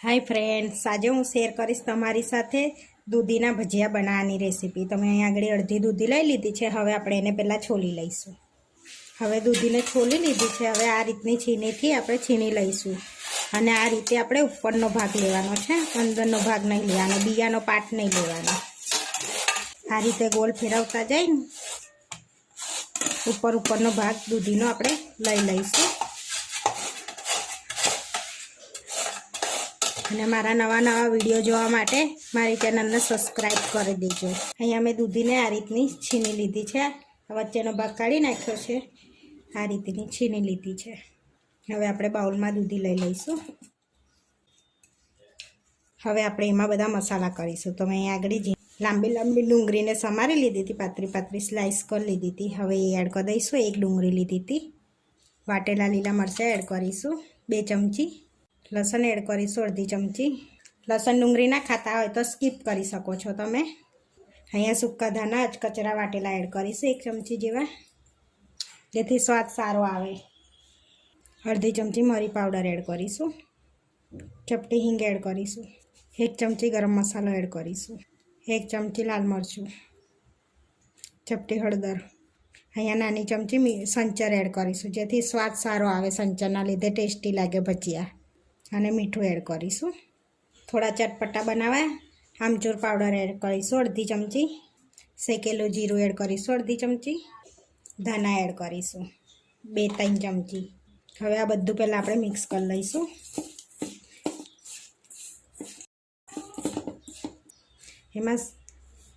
Hi friends, आज हूँ शेर करीश तमारी साथे दूधीना भजिया बनाववानी रेसिपी। तो मैं अहीं आगळ अर्धी दूधी लई लीधी छे। हवे आपणे एने पहेला छोली लईशुं। हवे दूधीने छोली लीधी छे। हवे आ रीतनी छीनीथी आपणे छीनी लईशुं अने आ रीते आपणे उपरनो भाग लेवानो छे, अंदरनो भाग नहीं लेवानो, बियानो पार्ट नहीं लेवानो। आ रीते गोल फेरवता जाईने उपरनो भाग दूधीनो आपणे लई लईशुं। અને મારા નવા વિડીયો જોવા માટે મારી ચેનલને સબસ્ક્રાઈબ કરી દેજો। અહીંયા મેં દૂધીને આ રીતની છીની લીધી છે, વચ્ચેનો ભાગ કાઢી નાખ્યો છે, આ રીતની છીની લીધી છે। હવે આપણે બાઉલમાં દૂધી લઈ લઈશું। હવે આપણે એમાં બધા મસાલા કરીશું। તો મેં અહીંયા આગળ લાંબી લાંબી ડુંગળીને સમારી લીધી હતી, પાતળી પાતળી સ્લાઈસ કરી લીધી હતી। હવે એ એડ કરી દઈશું। એક ડુંગળી લીધી હતી। વાટેલા લીલા મરચાં એડ કરીશું 2 ચમચી। लसन एड करीशुं अर्धी चमची। लसन डूंगरी ना खाता हो तो स्कीप करी सको छो तमे। अहींया सूका धाना कचरा वाटेला एड करीशुं 1 चमची जेवा, जेथी स्वाद सारो आवे। अर्धी चमची मरी पाउडर एड करीशुं। चपटी हींग एड करीशुं। 1 चमची गरम मसालो एड करीशुं। 1 चमची लाल मरचुं। चपटी हळदर। अहींया नानी चमची संचर एड करीशुं, जेथी स्वाद सारो आवे। संचरना लीधे टेस्टी लागे भजिया। અને મીઠું એડ કરીશું। થોડા ચટપટા બનાવવા આમચૂર પાવડર એડ કરીશું અડધી ચમચી। શેકેલું જીરું એડ કરીશું અડધી ચમચી। ધાણા એડ કરીશું 2-3 ચમચી। હવે આ બધું પહેલાં આપણે મિક્સ કરી લઈશું। એમાં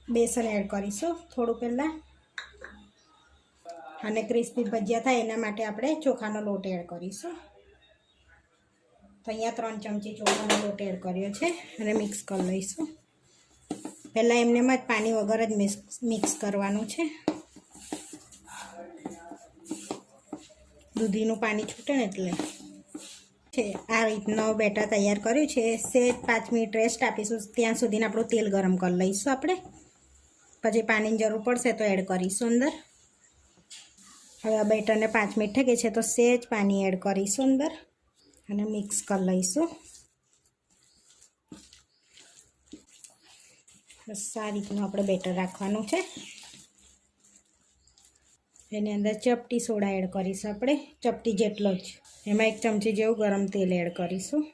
બેસન એડ કરીશું થોડું પહેલાં, અને ક્રિસ્પી ભજીયા થાય એના માટે આપણે ચોખાનો લોટ એડ કરીશું। तो अहीं 3 चमची चोखानो लोट एड कर्यो छे अने मिक्स कर लईशुं। पहला एमने में पानी वगर ज मिक्स करवानुं छे। दूधीनुं पानी छूटे ने एटले आ रीतनो बेटर तैयार कर्युं छे। सेज 5 मिनिट रेस्ट आपीशुं, त्यां सुधीने आपणुं तेल गरम कर लईशुं आपणे। पछी पानीनी जरूर पड़शे तो एड करीशुं अंदर। हवे आ बेटरने 5 मिनिट थई गई छे तो सेज पानी एड करीशुं अंदर અને મિક્સ કરી લઈશું। બસ આ રીતનું આપણે બેટર રાખવાનું છે। એની અંદર ચપટી સોડા એડ કરીશું આપણે, ચપટી જેટલો જ। એમાં 1 ચમચી જેવું ગરમ તેલ એડ કરીશું।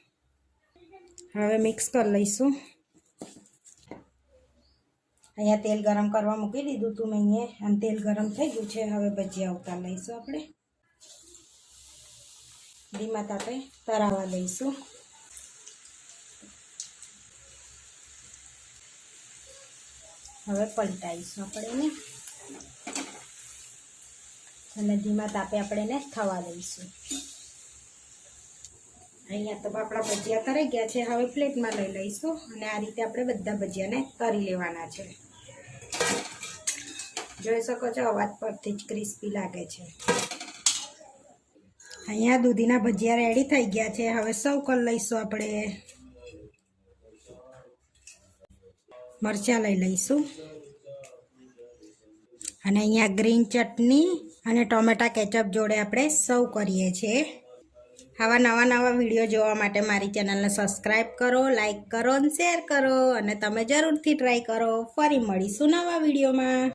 હવે મિક્સ કરી લઈશું। અહીંયા તેલ ગરમ કરવા મૂકી દીધું હતું મેં અહીંયા, અને તેલ ગરમ થઈ ગયું છે। હવે ભજીયા ઉતાર લઈશું આપણે। धीमा तापे तरावा दईशुं। हवे पलटाईशुं आपणे एने, अने धीमा तापे आपणे एने थवा दईशुं। अहींया तो आपणा भजिया तराई गया छे। हवे प्लेटमां लई लईशुं अने आ रीते आपणे बधा भजियाने तरी लेवाना छे। जोई शको छो अवाज परथी ज क्रिस्पी लागे छे। अहींया दूधीना भजिया रेडी थई गया छे। हवे सर्व कर लईशुं आपणे। मरचा लई लईशुं अने अहींया ग्रीन चटनी अने टोमेटा केचप जोड़े आपणे सर्व करीए छीए। आवा नवा विडियो जोवा माटे मारी चेनलने सब्सक्राइब करो, लाइक करो अने शेर करो, अने तमे जरूरथी ट्राय करो। फरी मळीशुं नवा विडियोमां।